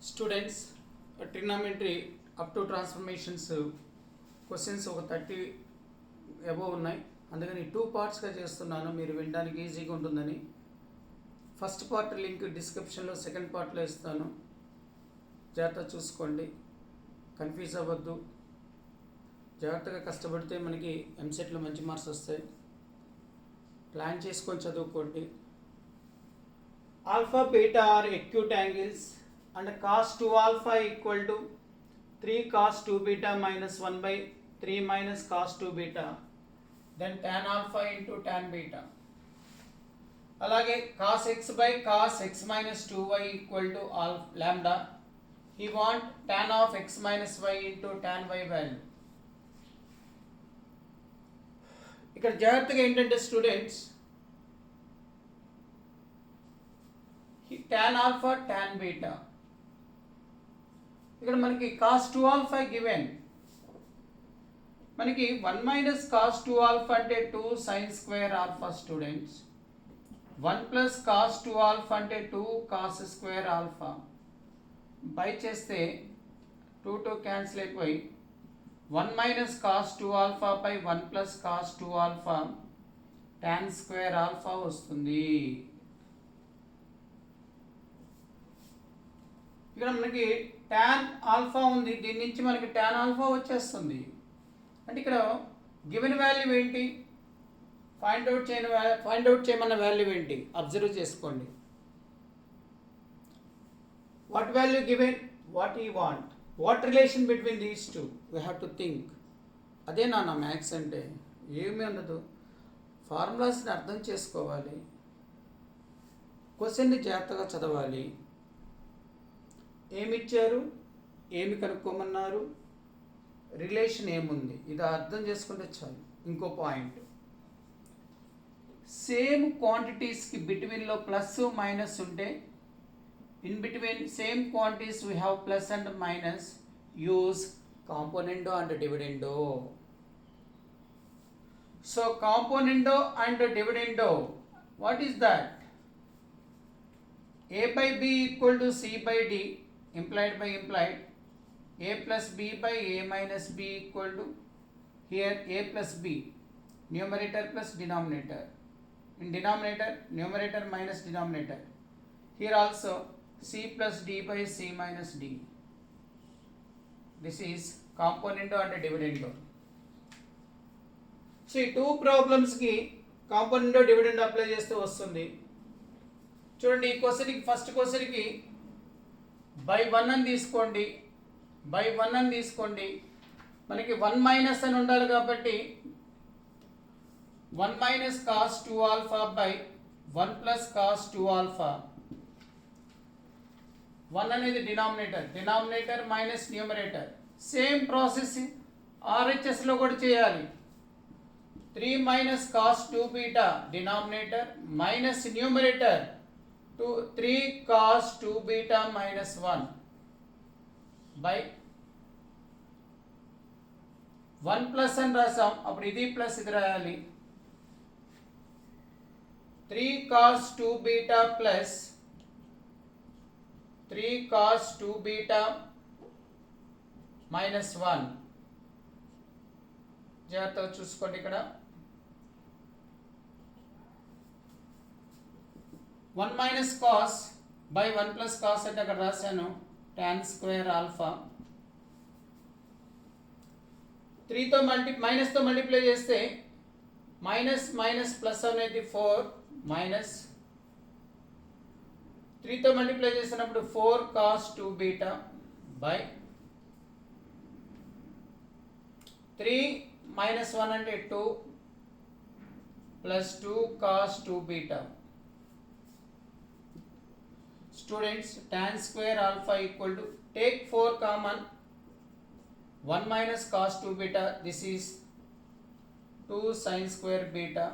Students trigonometry up to transformations questions ఒక 30 above ఉన్నాయి. అందుకని 2 పార్ట్స్గా చేస్తున్నాను, మీరు వినడానికి ఈజీగా ఉంటుందని. ఫస్ట్ పార్ట్ లింక్ డిస్క్రిప్షన్లో, సెకండ్ పార్ట్లో ఇస్తాను. జాగ్రత్తగా చూసుకోండి, కన్ఫ్యూజ్ అవ్వద్దు. జాగ్రత్తగా కష్టపడితే మనకి ఎంసెట్లో మంచి మార్క్స్ వస్తాయి. ప్లాన్ చేసుకొని చదువుకోండి. Alpha beta are acute angles and cos 2 alpha equal to 3 cos 2 beta minus 1 by 3 minus cos 2 beta, then tan alpha into tan beta. అలాగే cos x by cos x minus 2y equal to lambda. He want tan of x minus y into tan y value. ఇక్కడ జాగ్రత్తగా ఏంటంటే students, tan alpha tan beta, ఇక్కడ మనకి cos 2 alpha given, మనకి 1 minus cos 2 alpha అంటే 2 sin square alpha students. 1 plus cos 2 alpha అంటే 2 cos square alpha. By చేస్తే 2 cancel అయిపోయి 1 minus cos 2 alpha పై 1 plus cos 2 alpha tan square alpha వస్తుంది. ఇక్కడ మనకి ట్యాన్ ఆల్ఫా ఉంది, దీని నుంచి మనకి ట్యాన్ ఆల్ఫా వచ్చేస్తుంది. అంటే ఇక్కడ గివెన్ వాల్యూ ఏంటి, ఫైండ్ అవుట్ చేయమన్న వాల్యూ ఏంటి అబ్జర్వ్ చేసుకోండి. What value given, what you want, what relation between these two, we have to think. అదే నా మ్యాథ్స్ అంటే ఏమీ ఉండదు, ఫార్ములాస్ని అర్థం చేసుకోవాలి, క్వశ్చన్ని జాగ్రత్తగా చదవాలి. ఏమిచ్చారు, ఏమి కనుక్కోమన్నారు, రిలేషన్ ఏముంది, ఇది అర్థం చేసుకుంటే చాలు. ఇంకో పాయింట్, సేమ్ క్వాంటిటీస్కి బిట్వీన్లో ప్లస్ మైనస్ ఉంటే, in between same quantities we have plus and minus, use కాంపోనెండో and డివిడెండో. So కాంపోనెండో and డివిడెండో, what is that? A by B equal to C by D, implied by implied. A plus B by A minus B equal to, here A plus B, numerator plus denominator. In denominator, numerator minus denominator. Here also C plus D by C minus D. This is componendo and dividendo. So ఈ 2 problems కి కాంపోనెండో dividend apply చేస్తే వస్తుంది. చూడండి, ఈ క్వశ్చన్కి, first క్వశ్చన్కి by 1 అని తీసుకోండి, బై 1 అని తీసుకోండి. మనకి 1 మైనస్ అని ఉండాలి కాబట్టి 1 minus cos 2 alpha by 1 plus cos 2 alpha. 1 అనేది denominator, denominator minus numerator. Same process ఆర్హెచ్ఎస్లో కూడా చేయాలి. 3 minus cos 2 beta denominator minus numerator 3 cos 2 beta minus 1 by 1 plus అని రాసాం, అప్పుడు ఇది ప్లస్ ఇది రాయాలి. 3 cos 2 beta plus 3 cos 2 beta minus 1. జాగ్రత్తగా చూసుకోండి, ఇక్కడ 1 minus cos by 1 plus cos అంటే అక్కడ రాశాను tan square alpha. 3తో మైనస్తో మల్టిప్లై చేస్తే మైనస్ మైనస్ ప్లస్ అనేది 4 మైనస్ 3తో మల్టిప్లై చేసినప్పుడు 4 cos 2 beta బై 3 మైనస్ 1 అంటే 2 plus 2 cos 2 beta. Students, tan square alpha equal to, take 4 common, 1 minus cos 2 beta, this is 2 sin square beta.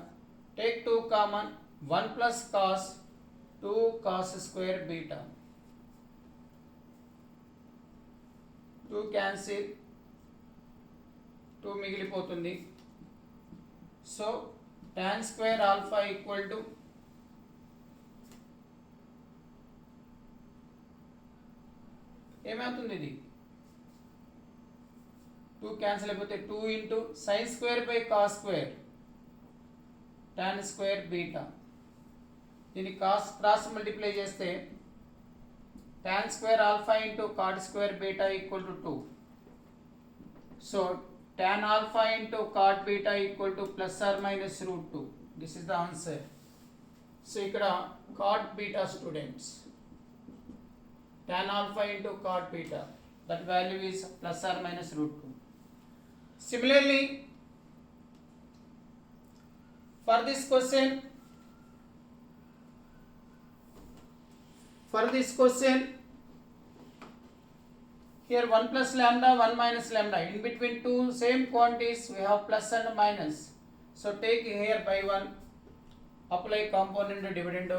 Take 2 common, 1 plus cos 2 cos square beta. 2 cancel, 2 మిగిలిపోతుంది. So tan square alpha equal to 2 ఏమవుతుంది ఇది 2 cancel అయిపోతే 2 into sine square by cos square tan square beta. దీన్ని cross multiply చేస్తే tan square alpha into cot square beta equal to 2. So tan alpha into cot beta equal to plus or minus root 2. This is the answer. So ikkada cot beta students, tan alpha into cot beta, that value is plus or minus root 2. Similarly, for this question here 1 plus lambda, 1 minus lambda. In between two same quantities, we have plus and minus. So take here by 1. Apply component dividend.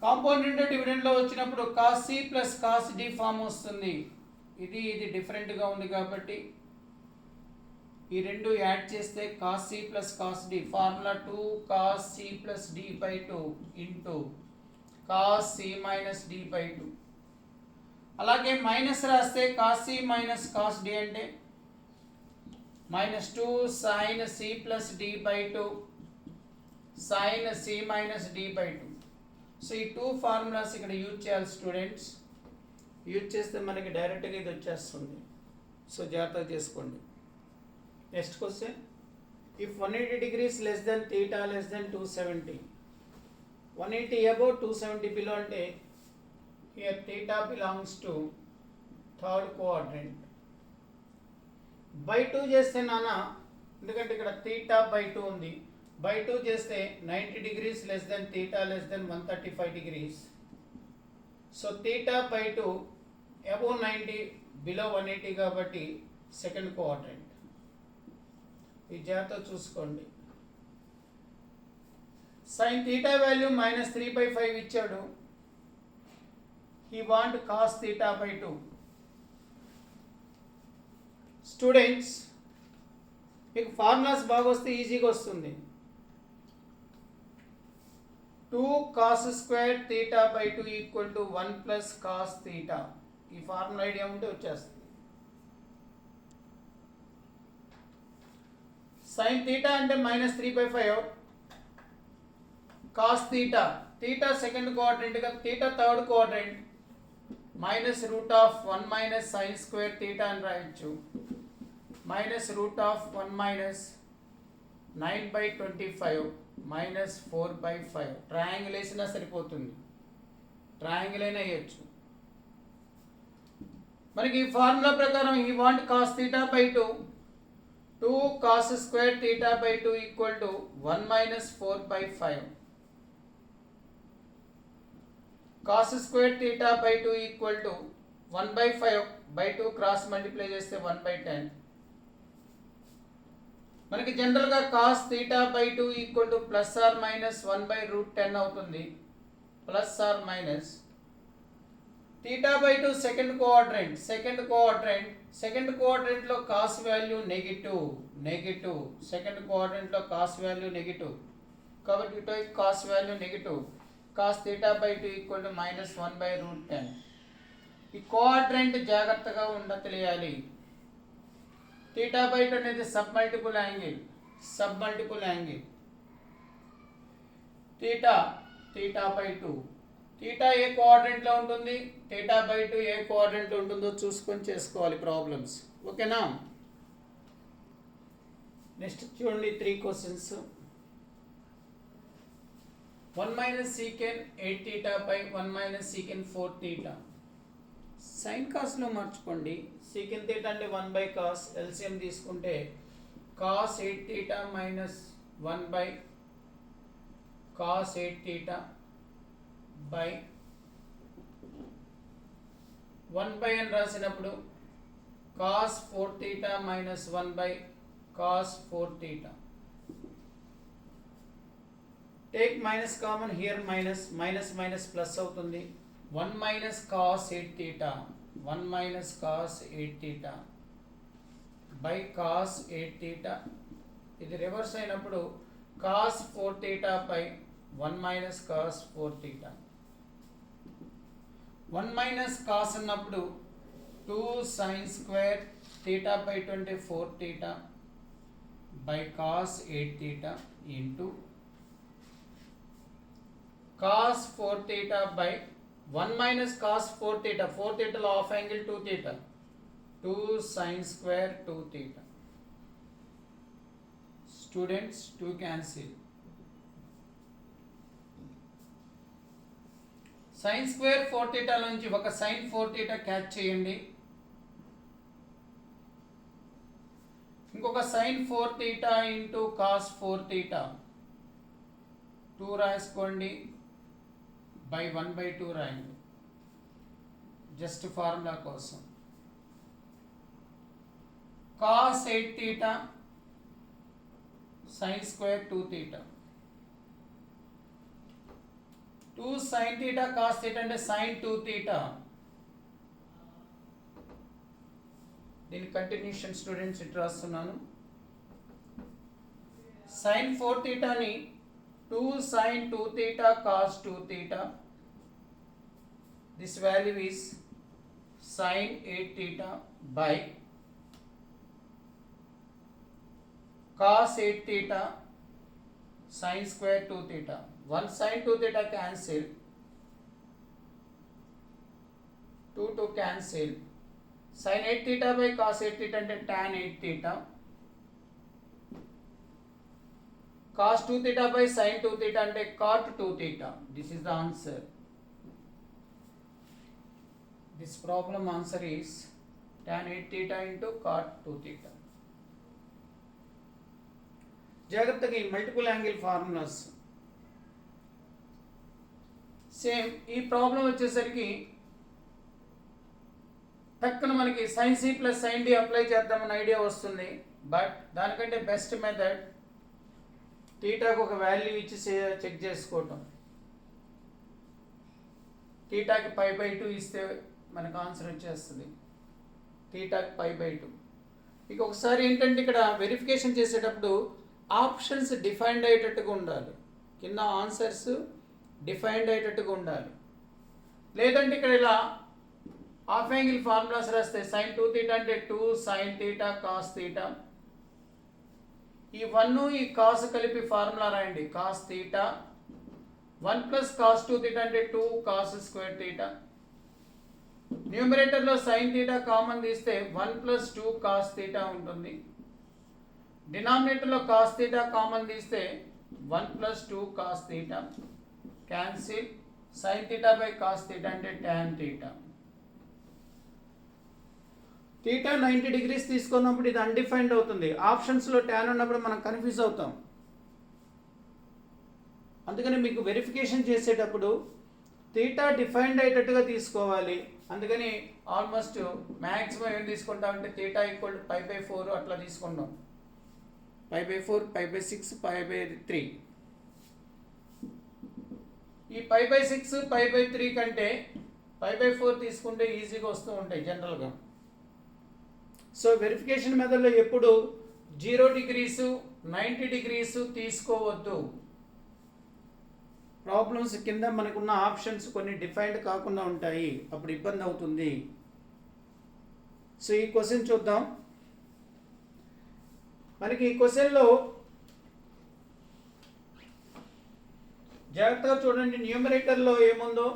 Component dividend లో వచ్చినప్పుడు cos c plus cos d form వస్తుంది. ఇది different గా ఉంది కాబట్టి ఈ రెండు add చేస్తే cos c plus cos d formula 2 cos c plus d by 2 into cos c minus d by 2. అలాగే మైనస్ రాస్తే cos c minus cos d అంటే -2 sin c plus d by 2 sin c minus d by 2. So ఈ two formulas ఇక్కడ use చేయాలి students. Use చేస్తే మనకి డైరెక్ట్గా ఇది వచ్చేస్తుంది. సో జాగ్రత్తగా చేసుకోండి. Next question, if 180 degrees less than theta less than 270, 180 above 270 below అంటే here theta belongs to third quadrant. By 2 చేస్తే నానా, ఎందుకంటే ఇక్కడ theta by 2 ఉంది, by 2 చేస్తే 90 degrees less than theta less than 135 degrees. So theta by 2 above 90 below 180 కాబట్టి second quadrant. ఈ జాగ్రత్త చూసుకోండి. sin theta వాల్యూ -3/5 ఇచ్చాడు. he want cos theta by 2. Students మీకు ఫార్ములాస్ బాగా వస్తే ఈజీగా వస్తుంది. 2 cos square theta by 2 equal to 1 plus cos theta. ఈ ఫార్ములా ఐడియా ఉంటే వచ్చేస్తుంది. sin theta అంటే -3/5, cos theta, theta second quadrant గా theta third quadrant, -√1 minus sin square theta అని రాయొచ్చు. -√1 minus 9/25 minus 4/5. ట్రయాంగిల్ వేసినా సరిపోతుంది, ట్రయాంగిల్ అయినా వేయచ్చు. మనకి ఈ ఫార్ములా ప్రకారం ఈ want cos theta by 2, 2 cos square theta by 2 equal to 1 minus 4/5. cos square theta by 2 equal to 1/5 by 2 cross multiply చేస్తే 1/10. మనకి జనరల్గా cos theta by 2 equal to plus or minus 1/√10 అవుతుంది. Plus or minus theta by 2 second quadrant లో cos value negative, second quadrant లో cos value negative కాబట్టి ఇటు cos value negative. cos theta by 2 equal to -1/√10. ఈ quadrant జాగ్రత్తగా తెలియాలి. theta by 2 అనేది sub multiple angle. theta by 2, theta A quadrant లో ఉంటుంది, theta by 2 ఏ క్వాడ్రంట్ లో ఉంటుందో చూసుకొని చేసుకోవాలి ప్రాబ్లమ్స్. ఓకేనా? నెక్స్ట్ చూడండి 3 questions. 1 minus secant 8 theta by 1 minus secant 4 theta. Sign కాస్లో మార్చుకోండి. secant theta అంటే 1 by cos, LCM తీసుకుంటే cos 8 theta minus 1 by cos 8 theta by 1 by అని రాసినప్పుడు cos 4 theta minus 1 by cos 4 theta. Take minus common, here minus plus అవుతుంది. 1 minus cos 8 theta, 1 minus cos 8 theta by cos 8 theta. ఇది reverse అయినప్పుడు cos 4 theta by 1 minus cos 4 theta. 1 minus cos ఉన్నప్పుడు 2 sine square theta by 24 theta by cos 8 theta into cos 4 theta by 1 minus cos 4 theta. 4 theta లో half angle 2 theta. 2 sin square 2 theta. Students, 2 cancel. Sin square 4 theta నుంచి ఒక sin 4 theta catch చేయండి. ఇంకొక sin 4 theta into cos 4 theta. 2 రాసుకోండి. by 1 by 2 రాయండి just formula కోసం cos 8 theta sin square 2 theta 2 sin theta cos theta అంటే sin 2 theta దీని continuation students it రాస్తున్నాను sin 4 theta ని 2 sin 2 theta cos 2 theta. This value is sin 8 theta by cos 8 theta sin square 2 theta. 1 sin 2 theta cancel. 2 cancel. Sin 8 theta by cos 8 theta అంటే tan 8 theta. Cos 2 theta by sin 2 theta అంటే cot 2 theta. This is the answer. This problem answer is tan 8 theta into cot 2 theta. జాగ్రత్తగా ఈ multiple angle formulas same ఈ problem వచ్చేసరికి టక్కున మనకి sin c plus sin d apply చేద్దామని idea వస్తుంది but దానికంటే బెస్ట్ మెథడ్ థీటాకు ఒక వాల్యూ ఇచ్చి చెక్ చేసుకోవటం థీటాకి పై బై 2 ఇస్తే మనకు ఆన్సర్ వచ్చేస్తుంది థీటాకి పై బై 2 ఇక ఒకసారి ఏంటంటే ఇక్కడ వెరిఫికేషన్ చేసేటప్పుడు ఆప్షన్స్ డిఫైన్డ్ అయ్యేటట్టుగా ఉండాలి కింద ఆన్సర్స్ డిఫైన్డ్ అయ్యేటట్టుగా ఉండాలి లేదంటే ఇక్కడ ఇలా హాఫ్ యాంగిల్ ఫార్ములాస్ రాస్తే sin 2 theta అంటే 2 sin theta cos theta ఈ 1 ఈ కాస్ కలిపి ఫార్ములా రాయండి cos theta 1 plus cos 2 theta అంటే 2 కాస్ స్క్వేర్ థీటా న్యూమరేటర్లో సైన్ థీటా కామన్ తీస్తే 1 ప్లస్ 2 కాస్ థీటా ఉంటుంది డినామినేటర్లో కాస్ థీటా కామన్ తీస్తే 1 plus 2 cos theta cancel sine theta by cos theta అంటే ట్యాన్ థీటా థీటా 90 డిగ్రీస్ తీసుకున్నప్పుడు ఇది undefined అవుతుంది ఆప్షన్స్లో ట్యాన్ ఉన్నప్పుడు మనం కన్ఫ్యూజ్ అవుతాం అందుకని మీకు వెరిఫికేషన్ చేసేటప్పుడు థీటా డిఫైన్డ్ అయ్యేటట్టుగా తీసుకోవాలి అందుకని ఆల్మోస్ట్ మ్యాక్సిమం ఏం తీసుకుంటామంటే థీటా ఈక్వల్ టు π బై 4 అట్లా తీసుకుంటాం π బై 4 π బై 6 π బై 3 ఈ π బై 6 π బై 3 కంటే π బై 4 తీసుకుంటే ఈజీగా వస్తూ ఉంటాయి జనరల్గా సో వెరిఫికేషన్ మెథడ్లో ఎప్పుడు 0 డిగ్రీస్ 90 డిగ్రీస్ తీసుకోవద్దు ప్రాబ్లమ్స్ కింద మనకున్న ఆప్షన్స్ కొన్ని డిఫైన్డ్ కాకుండా ఉంటాయి అప్పుడు ఇబ్బంది అవుతుంది సో ఈ క్వశ్చన్ చూద్దాం మనకి ఈ క్వశ్చన్లో జాగ్రత్తగా చూడండి న్యూమరేటర్లో ఏముందో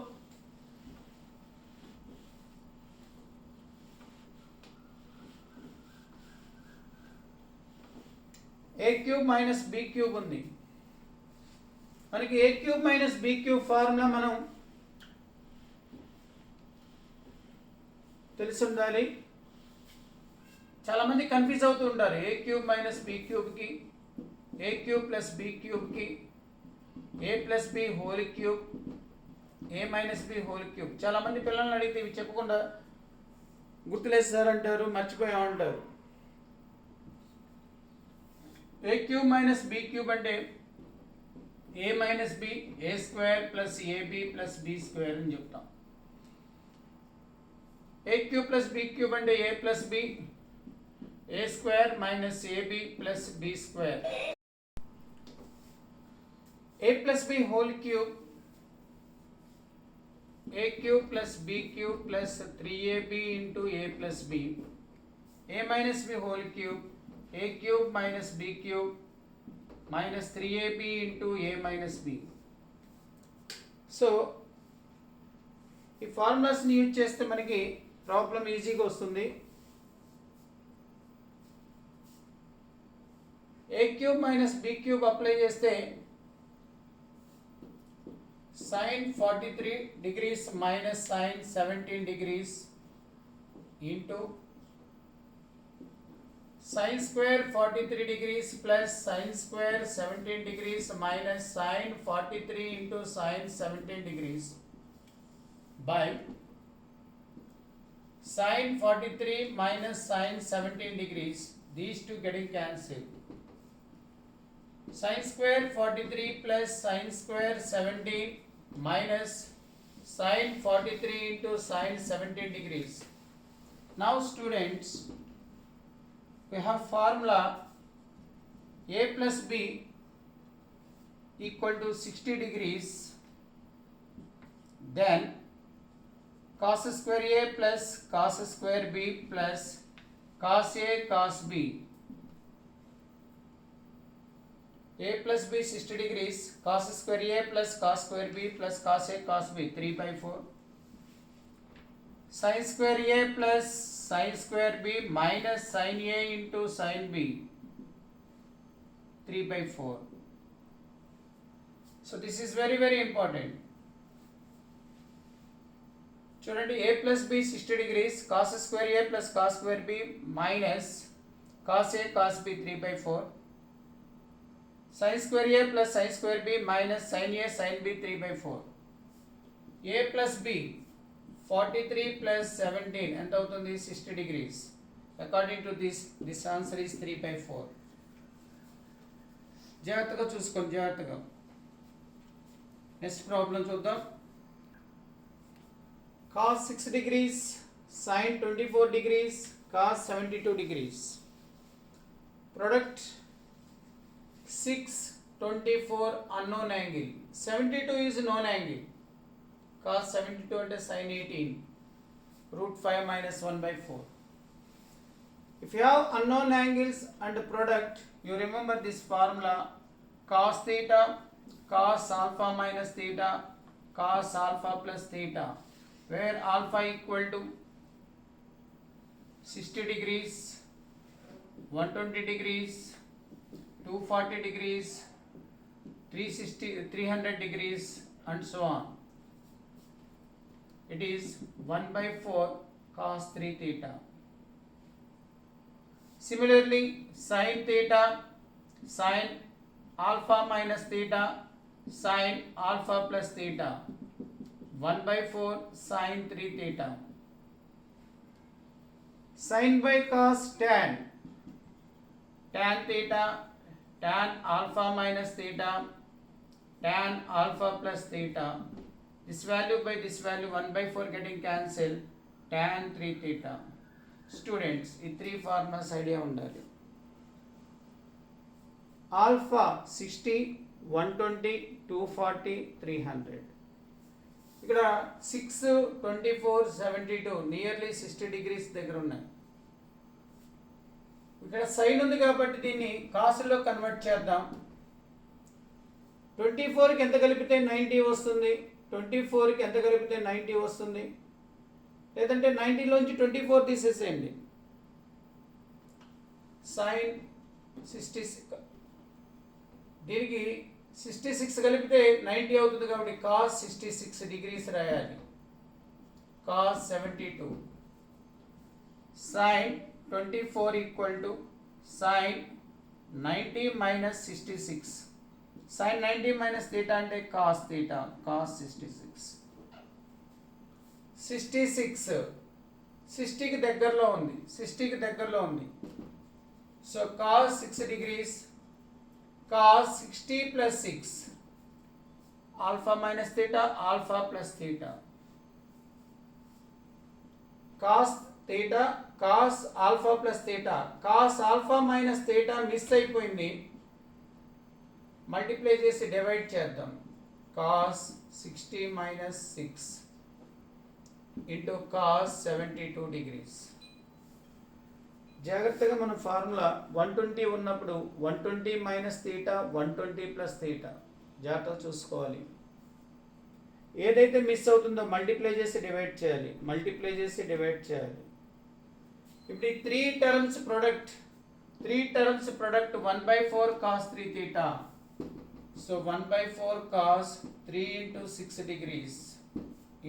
a cube minus b cube ఉంది మనకి a cube minus b cube formula మనం తెలిసి ఉండాలి చాలామంది కన్ఫ్యూజ్ అవుతూ ఉంటారు ఏ క్యూబ్ మైనస్ బి క్యూబ్కి ఏ క్యూబ్ ప్లస్ బి క్యూబ్కి a plus b whole cube a minus b whole cube చాలామంది పిల్లల్ని అడిగితే ఇవి చెప్పకుండా గుర్తులేదు సార్ అంటారు మర్చిపోయామంటారు a cube minus b cube అంటే a minus b a square plus ab plus B square అని చెప్తాం a cube plus b cube అంటే a plus b a square minus ab plus B square A plus b whole cube a cube plus b cube plus 3ab into a plus b, a minus b whole cube, a cube minus b cube minus 3ab into a minus b. So ఈ ఫార్ములాస్ని use చేస్తే మనకి problem ఈజీగా వస్తుంది. A cube minus b cube apply చేస్తే sin 43 degrees minus sin 17 degrees into sin square 43 degrees plus sin square 17 degrees minus sin 43 into sin 17 degrees by sin 43 minus sin 17 degrees, these two getting cancelled. Sin square 43 plus sin square 17 minus sin 43 into sin 17 degrees. Now students, we have formula a plus b equal to 60 degrees, then cos square a plus cos square b plus cos a cos b. A plus b 60 degrees, cos square a plus cos square b plus cos a cos b, 3/4. Sin square a plus sin square b minus sin a into sin b, 3/4. So this is very very important. చూడండి, a plus b 60 degrees, cos square a plus cos square b minus cos a cos b, 3/4. Sin square a plus sin square b minus sin a sin b, 3/4. A plus b 43 plus 17 ఎంత అవుతుంది? 60 degrees. According to this answer is 3/4. జాగ్రత్తగా చూసుకోండి, జాగ్రత్తగా. Next problem చూద్దాం. cos 6 degrees, sin 24 degrees, cos 72 degrees. Product 6, 24 unknown angle, 72 is known angle, cos 72 అంటే sin 18, root 5 minus 1/4. If you have unknown angles and product, you remember this formula, cos theta, cos alpha minus theta, cos alpha plus theta, where alpha equal to 60 degrees, 120 degrees, 240 degrees, 300 degrees and so on. It is 1/4 cos 3 theta. Similarly, sin theta, sin alpha minus theta, sin alpha plus theta, 1/4 sin 3 theta. Sin by cos tan, tan theta, tan alpha minus theta, tan alpha plus theta. This value by this value 1/4 getting cancelled, tan 3 theta. Students, ఈ 3 formulas idea ఉండాలి. Alpha 60, 120, 240, 300. ఇక్కడ 6, 24, 72 nearly 60 degrees దగ్గర ఉన్నాయి. ఇక్కడ sign ఉంది కాబట్టి దీన్ని కాసులో convert చేద్దాం. 24కి ఎంత కలిపితే 90 వస్తుంది, 24కి ఎంత కలిపితే 90 వస్తుంది, లేదంటే 90లోంచి 24 తీసేసేయండి. సైన్ 66, దీనికి 66 కలిపితే 90 అవుతుంది కాబట్టి cos 66 degrees రాయాలి. cos 72 sin 24 equal to sin 90 minus 66. sin 90 minus theta అంటే cos theta, cos 66. 60కి దగ్గరలో ఉంది, 60కి దగ్గరలో ఉంది. So cos 6 degrees, cos 60 plus 6, alpha minus theta, alpha plus theta. cos theta, cos alpha plus theta, cos alpha minus theta miss అయిపోయింది, multiply చేసి divide చేద్దాం. cos 60 minus 6, into cos 72 degrees. జాగ్రత్తగా మనం formula 120 ఉన్నప్పుడు 120 మైనస్ తీటా 120 ప్లస్ తీటా జాగ్రత్తగా చూసుకోవాలి. ఏదైతే miss అవుతుందో మల్టిప్లై చేసి డివైడ్ చేయాలి, మల్టిప్లై చేసి డివైడ్ చేయాలి. ఇప్పుడు ఈ three terms product 1/4 cos 3 theta. So 1/4 cos 3 into 6 degrees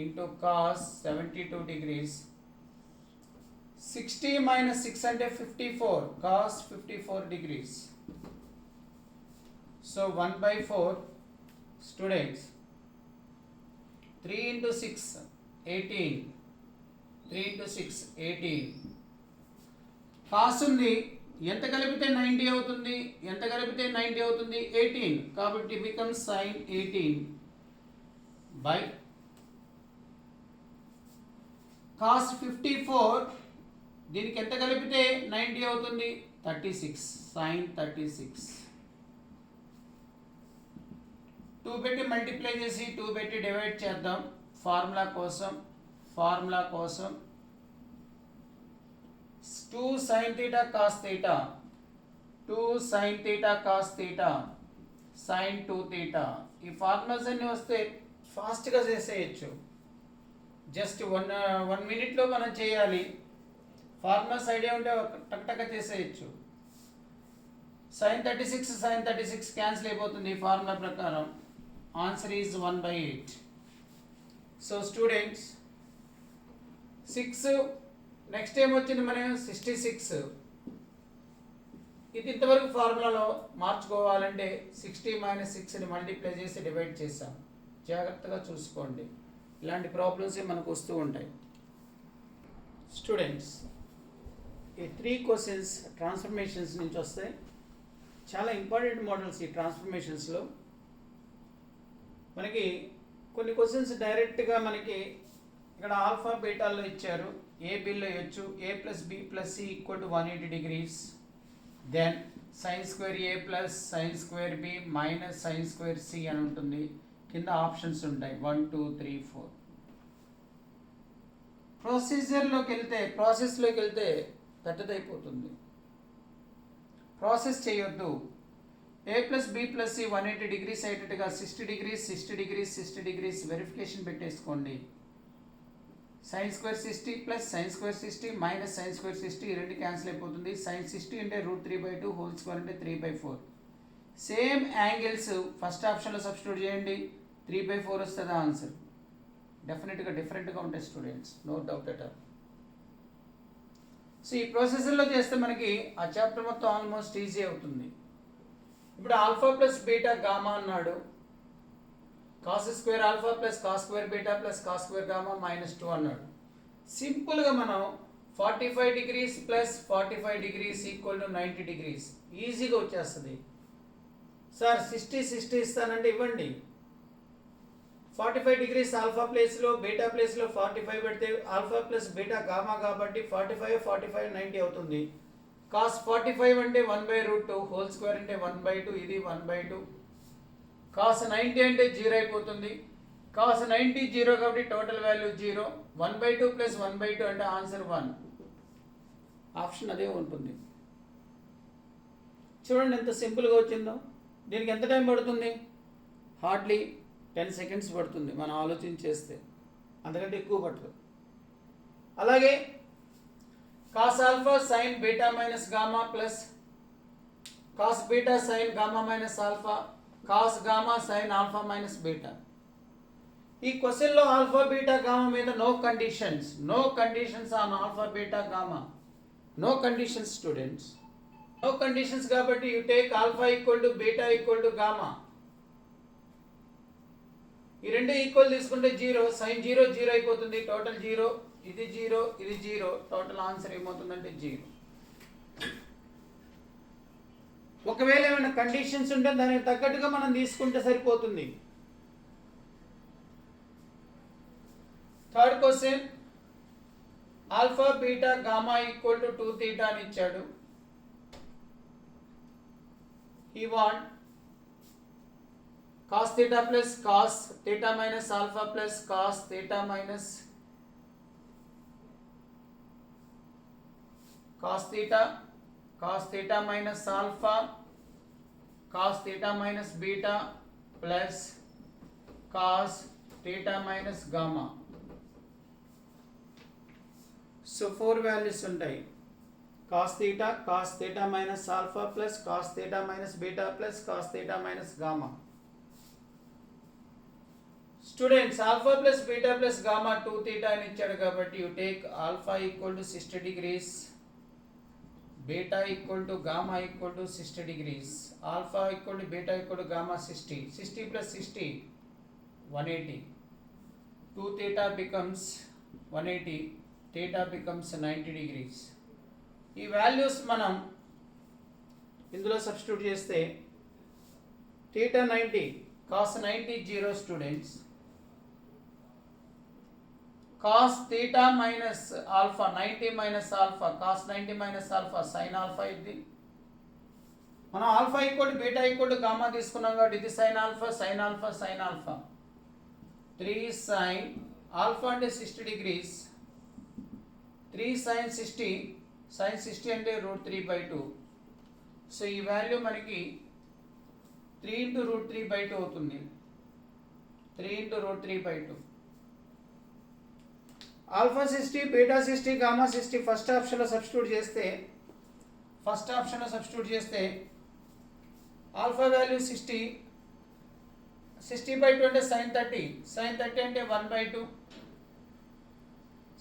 into cos 72 degrees. 60 minus 6 అంటే 54 cos 54 degrees. So 1/4 students 3 into 6 18, 3 into 6 18. cos ఉంది, ఎంత కలిపితే 90 అవుతుంది, 18 కాబట్టి becomes sin 18 by cos 54 దీనికి ఎంత కలిపితే 90 అవుతుంది, 36 sin 36. 2 పెట్టి మల్టిప్లై చేసి 2 పెట్టి డివైడ్ చేద్దాం ఫార్ములా కోసం 2 sin theta cos theta, 2 sin theta cos theta sin 2 theta. ఈ ఫార్ములాస్ అన్ని వస్తే ఫాస్ట్గా చేసేయచ్చు. జస్ట్ వన్ మినిట్లో మనం చేయాలి. ఫార్ములాస్ ఐడియా ఉంటే టక్ చేసేయచ్చు. sin 36 క్యాన్సిల్ అయిపోతుంది ఫార్ములా ప్రకారం. Answer is 1/8. So students 6 next ఏం వచ్చింది మనం 66. ఇది ఇంతవరకు ఫార్ములాలో మార్చుకోవాలంటే 60 మైనస్ 6ని మల్టిప్లై చేసి డివైడ్ చేసాం. జాగ్రత్తగా చూసుకోండి, ఇలాంటి ప్రాబ్లమ్స్ మనకు వస్తూ ఉంటాయి. స్టూడెంట్స్ ఈ 3 క్వశ్చన్స్ ట్రాన్స్ఫర్మేషన్స్ నుంచి వస్తాయి. చాలా ఇంపార్టెంట్ మోడల్స్ ఈ ట్రాన్స్ఫర్మేషన్స్లో. మనకి కొన్ని క్వశ్చన్స్ డైరెక్ట్గా మనకి ఇక్కడ ఆల్ఫా బీటాల్లో ఇచ్చారు. ఏ బిలో ఇవ్వచ్చు, a plus B plus C equal to 180 degrees. Then sine square A plus sine square B minus sine square C అని ఉంటుంది. కింద ఆప్షన్స్ ఉంటాయి 1 2 3 4. ప్రాసెస్లోకి వెళ్తే పెద్దదైపోతుంది. ప్రాసెస్ చేయొద్దు. A plus B plus c 180 degrees అయ్యేటట్టుగా 60 డిగ్రీస్ వెరిఫికేషన్ పెట్టేసుకోండి. Sine square 60 plus sine square 60 minus sine square 60 ఈ రెండు క్యాన్సిల్ అయిపోతుంది. సైన్ 60 అంటే √3/2 హోల్ స్క్వేర్ అంటే 3/4. సేమ్ యాంగిల్స్ ఫస్ట్ ఆప్షన్లో సబ్స్టిట్యూట్ చేయండి, 3/4 వస్తుంది ఆన్సర్. డెఫినెట్గా డిఫరెంట్గా ఉంటాయి students, no doubt at all. So ఈ ప్రొసెసర్లో చేస్తే మనకి ఆ చాప్టర్ మొత్తం ఆల్మోస్ట్ ఈజీ అవుతుంది. ఇప్పుడు ఆల్ఫా ప్లస్ బీటా గామా అన్నాడు. Cos square alpha plus cos square beta plus cos square gamma -2 అన్నాడు. సింపుల్గా మనం 45 degrees plus 45 degrees equal to 90 degrees ఈజీగా వచ్చేస్తుంది. సార్ 60 ఇస్తానంటే ఇవ్వండి. 45 డిగ్రీస్ ఆల్ఫా ప్లేస్లో బీటా ప్లేస్లో 45 పెడితే ఆల్ఫా ప్లస్ బీటా గామా కాబట్టి 45 90 అవుతుంది. కాస్ 45 అంటే 1/√2 హోల్ స్క్వేర్ అంటే 1/2 ఇది 1/2. కాస్ 90 అంటే 0 అయిపోతుంది. కాస్ 90 0 కాబట్టి టోటల్ వాల్యూ 0. 1/2 ప్లస్ 1/2 అంటే ఆన్సర్ 1. ఆప్షన్ అదే ఉంటుంది. చూడండి ఎంత సింపుల్గా వచ్చిందో. దీనికి ఎంత టైం పడుతుంది? హార్డ్లీ 10 సెకండ్స్ పడుతుంది మనం ఆలోచించేస్తే, అంతకంటే ఎక్కువ పట్టదు. అలాగే cos alpha sine beta minus gamma plus cos beta sine gamma minus alpha cos gamma sine alpha minus beta. ఈ క్వశ్చన్లో ఆల్ఫా బీటా గామా మీద no conditions on alpha beta gamma. No conditions students, no conditions కాబట్టి you take alpha equal to beta equal to gamma. ఈ రెండు equal తీసుకుంటే 0, sign 0 అయిపోతుంది, total 0, ఇది 0, total answer ఏమవుతుందంటే 0. ఒకవేళ ఏమైనా కండిషన్స్ ఉంటే దానికి తగ్గట్టుగా మనం తీసుకుంటే సరిపోతుంది. Third question alpha beta gamma equal to 2 θ అని ఇచ్చాడు. He want cos θ plus cos θ minus alpha plus cos θ minus cos theta minus alpha cos theta minus beta plus cos theta minus gamma. So 4 values ఉంటాయి. cos theta minus alpha plus cos theta minus beta plus cos theta minus gamma. Students alpha plus beta plus gamma 2 theta అని ఇచ్చాడు కాబట్టి you take alpha equal to 60 degrees, beta equal to gamma equal to 60 degrees, alpha equal to beta equal to gamma 60 plus 60 180, 2 theta becomes 180, theta becomes 90 degrees. ఈ values మనం ఇందులో substitute చేస్తే theta 90 cos 90 0 students, cos theta minus alpha 90 minus alpha cos 90 minus alpha sin alpha. ఇది మనం alpha equal to beta equal to gamma తీసుకున్నాం కాబట్టి ఇది sin alpha sin alpha sin alpha. 3 sin alpha అంటే 60 degrees, 3 sin 60 అంటే √3/2. So ఈ value మనకి 3 into √3/2 అవుతుంది. 3 into √3/2. Alpha 60 beta 60 gamma 60 first ఆప్షన్లో సబ్స్టిట్యూట్ చేస్తే ఆల్ఫా వాల్యూ 60, 60/2 అంటే sin 30 అంటే 1/2,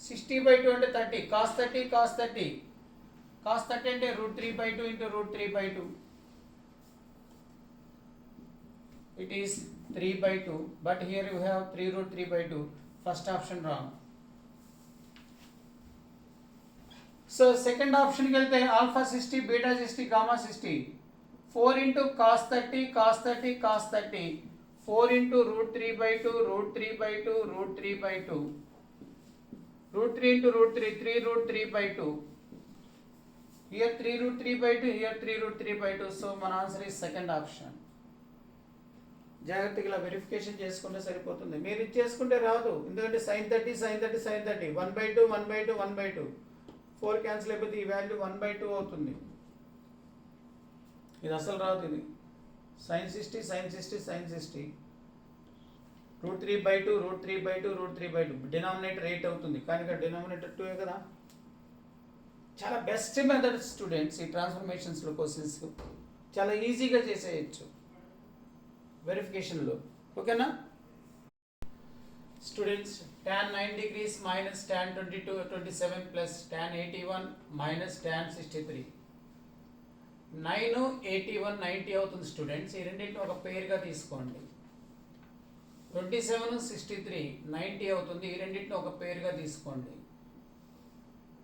60/2 అంటే 30, cos 30 అంటే √3/2 into √3/2. It is 3/2, but here you have 3√3/2. First option wrong. So second option ki velte alpha 60 beta 60 gamma 60, 4 into cos 30 4 into √3/2 √3/2 √3 into √3 3√3/2. Here 3√3/2, here 3√3/2. So మన answer is second option. జాగ్రత్తగా ఇలా verification చేసుకుంటే సరిపోతుంది. మీరు ఇది చేసుకుంటే రాదు, ఎందుకంటే sin 30 1/2 4 క్యాన్సిల్ అయిపోతే ఈ వాల్యూ 1/2 అవుతుంది. ఇది అసలు రాదు. ఇది sin 60 √3/2 డినామినేటర్ 8 అవుతుంది, కానీ ఇక్కడ డినామినేటర్ 2 కదా. చాలా బెస్ట్ మెథడ్ స్టూడెంట్స్ ఈ ట్రాన్స్ఫర్మేషన్స్లో క్వశ్చన్స్ చాలా ఈజీగా చేసేయచ్చు వెరిఫికేషన్లో. ఓకేనా students? tan 9 degrees minus tan 27 plus tan 81 minus tan 63. 9 81 90 అవుతుంది స్టూడెంట్స్. ఈ రెండింటిని ఒక పేరుగా తీసుకోండి. 27 63 90 అవుతుంది, ఈ రెండింటిని ఒక పేరుగా తీసుకోండి.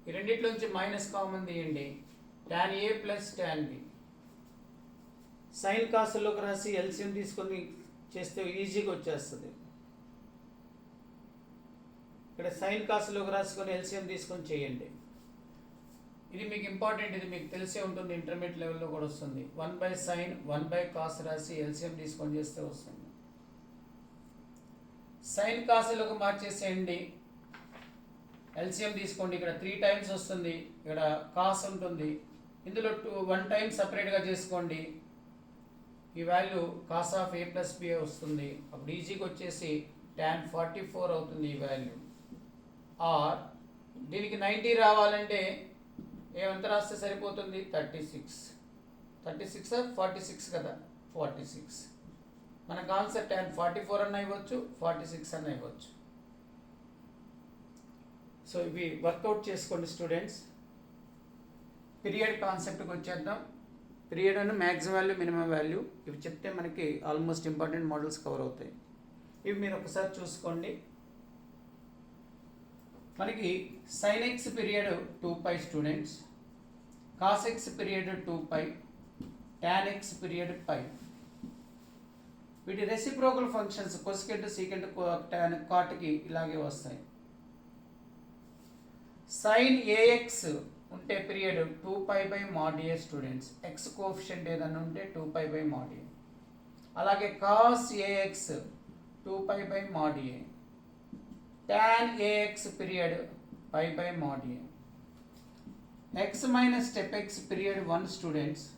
ఈ రెండింటిలోంచి మైనస్ కామన్ తీయండి. tan a plus tan b. Sine కాసుల్లోకి రాసి ఎల్సిఎం తీసుకొని చేస్తే ఈజీగా వచ్చేస్తుంది. ఇక్కడ సైన్ కాసులోకి రాసుకొని ఎల్సిఎం తీసుకొని చేయండి. ఇది మీకు ఇంపార్టెంట్, ఇది మీకు తెలిసే ఉంటుంది, ఇంటర్మీడియట్ లెవెల్లో కూడా వస్తుంది. 1/sin 1/cos రాసి ఎల్సిఎం తీసుకొని చేస్తే వస్తుంది. సైన్ కాసులోకి మార్చేసేయండి, ఎల్సిఎం తీసుకోండి. ఇక్కడ 3 times వస్తుంది, ఇక్కడ కాస్ ఉంటుంది, ఇందులో 1 time సపరేట్గా చేసుకోండి. ఈ value cos of a plus b వస్తుంది. అప్పుడు ఈజీగా వచ్చేసి tan 44 అవుతుంది ఈ వాల్యూ. ఆర్ దీనికి 90 రావాలంటే ఏమంత రాస్తే సరిపోతుంది? 36 46 కదా, 46. మనకు ఆన్సర్ tan 44 అన్న ఇవ్వచ్చు, 46 అన్న ఇవ్వచ్చు. సో ఇవి వర్కౌట్ చేసుకోండి స్టూడెంట్స్. పీరియడ్ కాన్సెప్ట్కి వచ్చేద్దాం. పీరియడ్ అని మ్యాక్సిమం వాల్యూ మినిమం వాల్యూ ఇవి చెప్తే మనకి ఆల్మోస్ట్ ఇంపార్టెంట్ మోడల్స్ కవర్ అవుతాయి. ఇవి మీరు ఒకసారి చూసుకోండి. మనకి sin x period 2π students, cos x period 2π, tan x period π. వీటి reciprocal functions cosecant secant tan కాట్కి ఇలాగే వస్తాయి. sin ax ఉంటే period 2π/mod a students, x coefficient ఏదన్నా ఉంటే 2π/mod a. అలాగే cos ax 2π/mod a, tan ax period π/mod a. x minus step x period 1 students,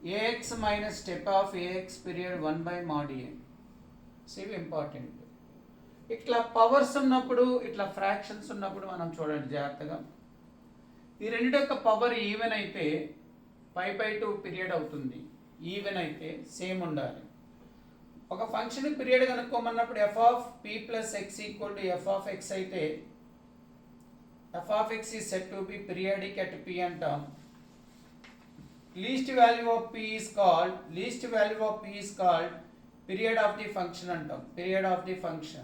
ax minus step of ax period 1 by mod a. So ఇవి important. ఇట్లా powers ఉన్నప్పుడు, ఇట్లా fractions ఉన్నప్పుడు మనం చూడండి జాగ్రత్తగా. ఈ రెండింటి యొక్క పవర్ ఈవెన్ అయితే π/2 పీరియడ్ అవుతుంది. ఈవెన్ అయితే సేమ్ ఉండాలి. ఒక ఫంక్షన్ పీరియడ్ కనుక్కోమన్నప్పుడు f of p plus x equal to f of x అయితే f of x is said to be periodic at p అంటాం. least value of p is called period of the function అంటాం. period of the function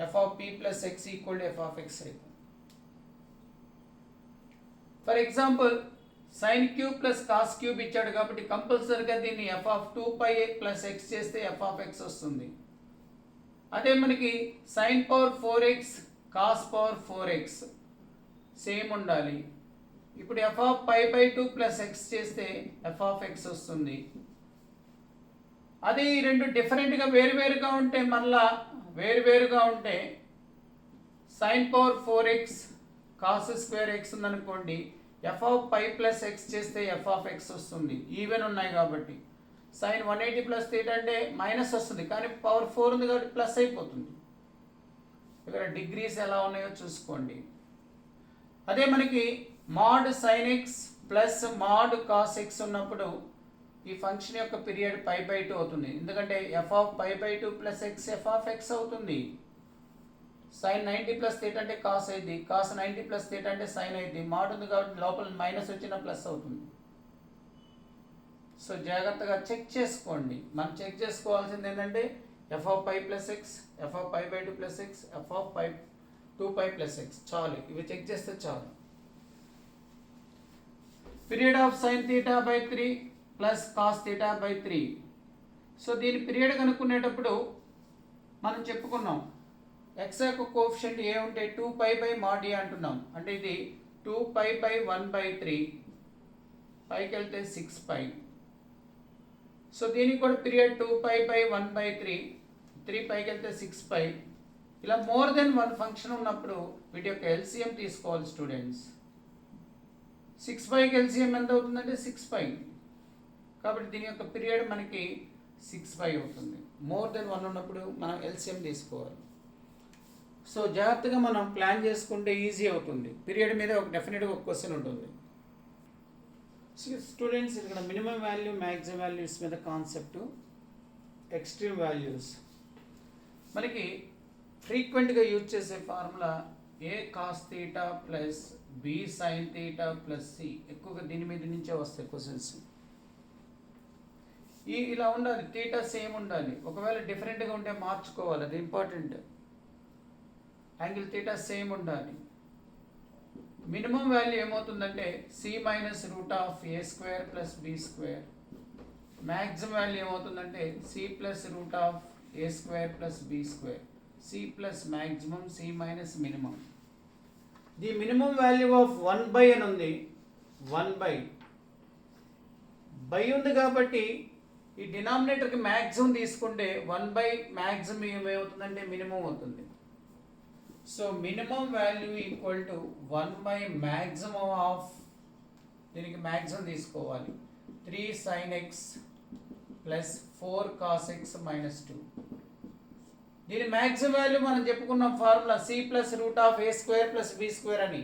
f of p plus x equal to f of x అయితే. For example sin cube plus cos cube ఇచ్చాడు కాబట్టి కంపల్సరీగా దీన్ని f of 2π plus x చేస్తే f of x వస్తుంది. అదే మనకి sin power 4x cos power 4x same ఉండాలి. ఇప్పుడు f of π/2 plus x చేస్తే f of x వస్తుంది. అదే ఈ రెండు డిఫరెంట్గా వేరువేరుగా ఉంటే, మళ్ళా వేరువేరుగా ఉంటే sin power 4x cos square x ఉందనుకోండి, f of π plus x చేస్తే f of x వస్తుంది. ఈవెన్ ఉన్నాయి కాబట్టి sin 180 plus θ అంటే మైనస్ వస్తుంది, కానీ పవర్ 4 ఉంది కాబట్టి ప్లస్ అయిపోతుంది. ఇక్కడ డిగ్రీస్ ఎలా ఉన్నాయో చూసుకోండి. అదే మనకి mod sin x plus mod cos x ఉన్నప్పుడు ఈ ఫంక్షన్ యొక్క పీరియడ్ π/2 అవుతుంది. ఎందుకంటే f of π/2 plus x f of x అవుతుంది. sin 90 plus θ అంటే cos అయింది, cos 90 plus θ అంటే sin అయింది. mod ఉంది కాబట్టి లోపల మైనస్ వచ్చిన ప్లస్ అవుతుంది. సో జాగ్రత్తగా చెక్ చేసుకోండి. మనం చెక్ చేసుకోవాల్సింది ఏంటంటే f of π plus x, f of π/2 plus x, f of 2π plus x. చాలు, ఇవి చెక్ చేస్తే చాలు. Period of sin θ/3 plus cos θ/3. So దీని పీరియడ్ కనుక్కునేటప్పుడు మనం చెప్పుకున్నాం, x యొక్క కోఎఫిషియంట్ ఏ ఉంటే 2π/mod a అంటున్నాం. అంటే ఇది 2π/1/3, పైకి వెళ్తే 6π. సో దీనికి కూడా పీరియడ్ 2π/1/3, 3 పైకి వెళ్తే 6π. ఇలా మోర్ దెన్ వన్ ఫంక్షన్ ఉన్నప్పుడు వీటి యొక్క ఎల్సిఎం తీసుకోవాలి స్టూడెంట్స్. 6πకి ఎల్సిఎం ఎంత అవుతుందంటే 6π. కాబట్టి దీని యొక్క పీరియడ్ మనకి 6π అవుతుంది. మోర్ దెన్ వన్ ఉన్నప్పుడు మనం ఎల్సిఎం తీసుకోవాలి. సో జాగ్రత్తగా మనం ప్లాన్ చేసుకుంటే ఈజీ అవుతుంది. పీరియడ్ మీద ఒక డెఫినెట్గా ఒక క్వశ్చన్ ఉంటుంది. స్టూడెంట్స్ ఇక్కడ మినిమం వాల్యూ మ్యాక్సిమం వాల్యూస్ మీద కాన్సెప్ట్, ఎక్స్ట్రీమ్ వాల్యూస్. మనకి ఫ్రీక్వెంట్గా యూజ్ చేసే formula a cos theta plus b sine theta plus c. ఎక్కువగా దీని మీద నుంచే వస్తాయి క్వశ్చన్స్. ఇలా ఉండాలి, థీటా సేమ్ ఉండాలి. ఒకవేళ డిఫరెంట్గా ఉంటే మార్చుకోవాలి, అది ఇంపార్టెంట్. యాంగిల్ థీటా సేమ్ ఉండాలి. మినిమం వాల్యూ ఏమవుతుందంటే c minus root of A square plus B square. Maximum value ఏమవుతుందంటే c plus root of A square plus B square. C plus maximum, c minus minimum. The minimum value of 1/, అని ఉంది. 1/. By ఉంది కాబట్టి ఈ డినామినేటర్కి maximum తీసుకుంటే 1/, maximum ఏమవుతుందంటే minimum అవుతుంది. So minimum value equal to 1/, maximum of, దీనికి మ్యాక్సిమం తీసుకోవాలి, 3 sin x plus 4 cos x minus 2. దీని మ్యాక్సిమం వాల్యూ మనం చెప్పుకున్న formula C plus root of A square plus B square అని.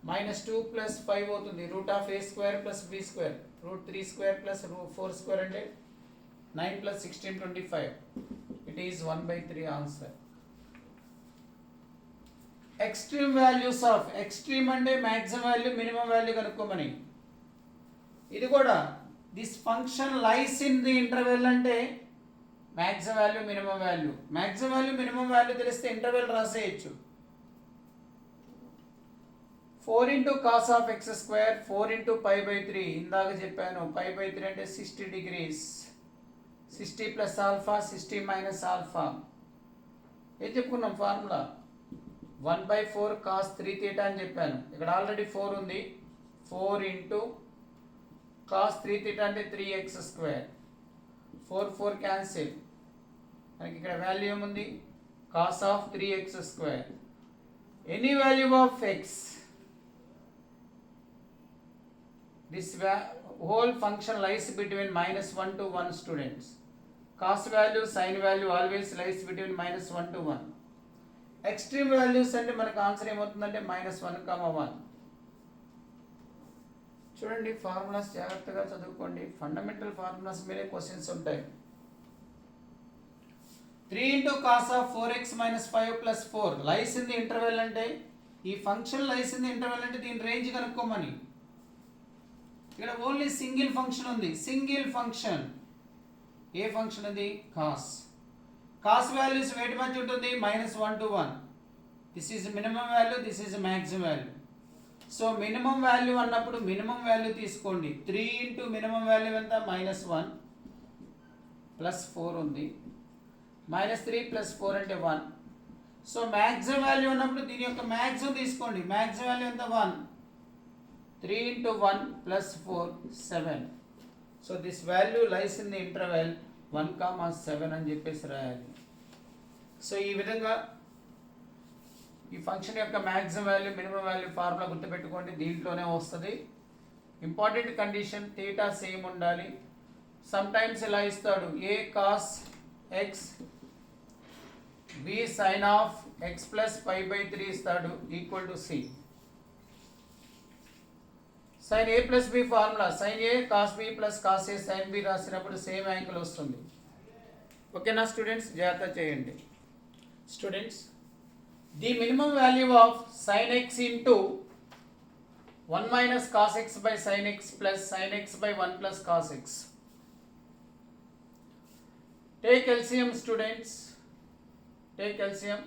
-2 ప్లస్ 5 అవుతుంది. Root of A square plus B square, root 3 square plus 4 square అంటే 9 plus 16 25. It is 1/3 answer. Extreme values of, extreme అంటే maximum value minimum value కనుక్కోమని. ఇది కూడా this function lies in the interval అంటే maximum value minimum value. Maximum value minimum value తెలిస్తే interval రాసేయచ్చు. 4 into cos of x square, 4 into π/3. ఇందాక చెప్పాను π/3 అంటే 60 degrees. 60 plus alpha, 60 minus alpha. ఏం చెప్పుకున్నాం ఫార్ములా? 1/4 cos 3 theta అని చెప్పాను. ఇక్కడ ఆల్రెడీ 4 ఉంది. 4 into cos 3 theta అంటే 3x square. 4 క్యాన్సిల్. మనకి ఇక్కడ వాల్యూ ఏముంది? cos of 3x square. Any value of x, this whole function lies between -1 to 1 students. Cos value, sin value always lies between -1 to 1. Extreme values అంటే మనకు answer ఏమవుతుందంటే -1, 1. చూడండి formulas జాగ్రత్తగా చదువుకోండి. Fundamental formulas మీదే క్వశ్చన్స్ ఉంటాయి. 3 into cos of 4x minus 5 plus 4 lies in the interval అంటే ఈ function lies in the interval అంటే దీని రేంజ్ కనుక్కోమని. ఇక్కడ ఓన్లీ సింగిల్ ఫంక్షన్ ఉంది. సింగిల్ ఫంక్షన్ ఏ ఫంక్షన్ అది? కాస్. కాస్ వాల్యూస్ వేటి మధ్య ఉంటుంది? -1 to 1. This is minimum value, this is maximum value. So minimum value అన్నప్పుడు మినిమం వాల్యూ తీసుకోండి. 3 ఇంటూ మినిమం వాల్యూ ఎంత? -1 ప్లస్ 4 ఉంది. -3 ప్లస్ 4 అంటే 1. సో మ్యాక్సిమం వాల్యూ అన్నప్పుడు దీని యొక్క మ్యాక్సిమం తీసుకోండి. మ్యాక్సిమం వాల్యూ ఎంత? 1. 3 into 1 plus 4, 7. So this value lies in the interval 1, 7 అని చెప్పేసి రాయాలి. సో ఈ విధంగా ఈ ఫంక్షన్ యొక్క maximum value minimum value formula గుర్తుపెట్టుకోండి. దీంట్లోనే వస్తుంది. ఇంపార్టెంట్ కండిషన్ థీటా సేమ్ ఉండాలి. సమ్ టైమ్స్ ఇలా ఇస్తాడు, a cos x b sin of x plus pi/3 ఇస్తాడు equal to c. sin a plus b formula sin a cos b plus cos a sin b రాసినప్పుడు same angle వస్తుంది. ఓకేనా students? జాగ్రత్త చేయండి. Students, the minimum value of sin x into 1 minus cos x by sin x plus sin x by 1 plus cos x. Take LCM students, take LCM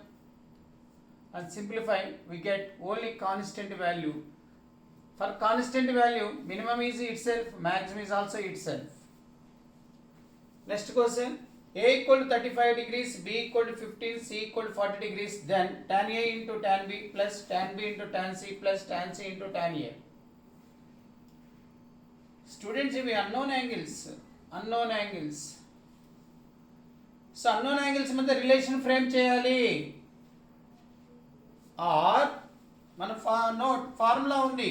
and simplify. We get only constant value. For constant value, minimum is itself, maximum is also itself. Next question, a equal to 35 degrees, b equal to 15, c equal to 40 degrees, then tan a into tan b plus tan b into tan c plus tan c into tan a. Students, ఇవి unknown angles. So unknown angles మధ్య relation frame చేయాలి. Are మన formula ఉంది,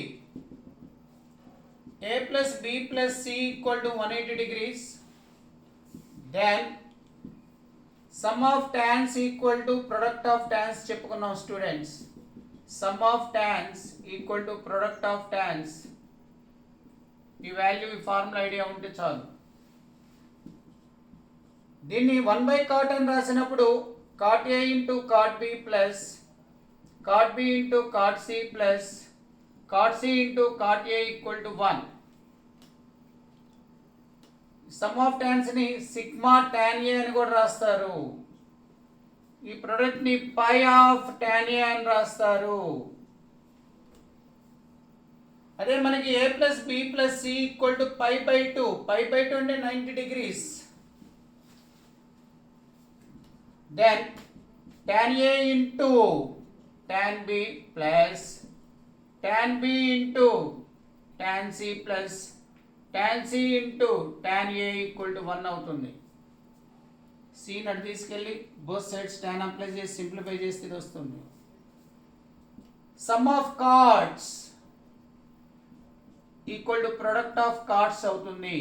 a plus b plus c equal to 180 degrees, then sum of tans equal to product of tans చెప్పుకున్నాం students. sum of tans equal to product of tans. ఈ value ఈ formula idea ఉంటే చాలు. దీన్ని 1/cot అని రాసినప్పుడు cot a into cot b plus cot b into cot c plus cot c into cot a equal to 1. Sum of tans ని sigma tan a అని కూడా రాస్తారు. ఈ ప్రొడక్ట్ ని పై ఆఫ్ tan a అని రాస్తారు. అదే మనకి a plus b plus c equal to pi/2. pi/2 అంటే 90 degrees. Then tan a into tan b plus tan b into tan c plus tan c into tan a equal to 1 అవుతుంది. c నటు తీసుకెళ్ళి both sides tan apply చేసి simplify చేస్తే ఇది వస్తుంది. Sum of cards equal to product of cards అవుతుంది.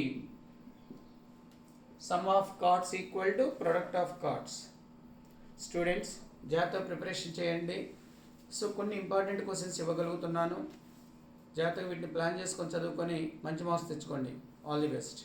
Sum of cards equal to product of cards. Students, జాగ్రత్తగా preparation చేయండి. సో కొన్ని ఇంపార్టెంట్ క్వశ్చన్స్ ఇవ్వగలుగుతున్నాను. జాగ్రత్తగా వీటిని ప్లాన్ చేసుకొని చదువుకొని మంచి మార్క్స్ తెచ్చుకోండి. All the best.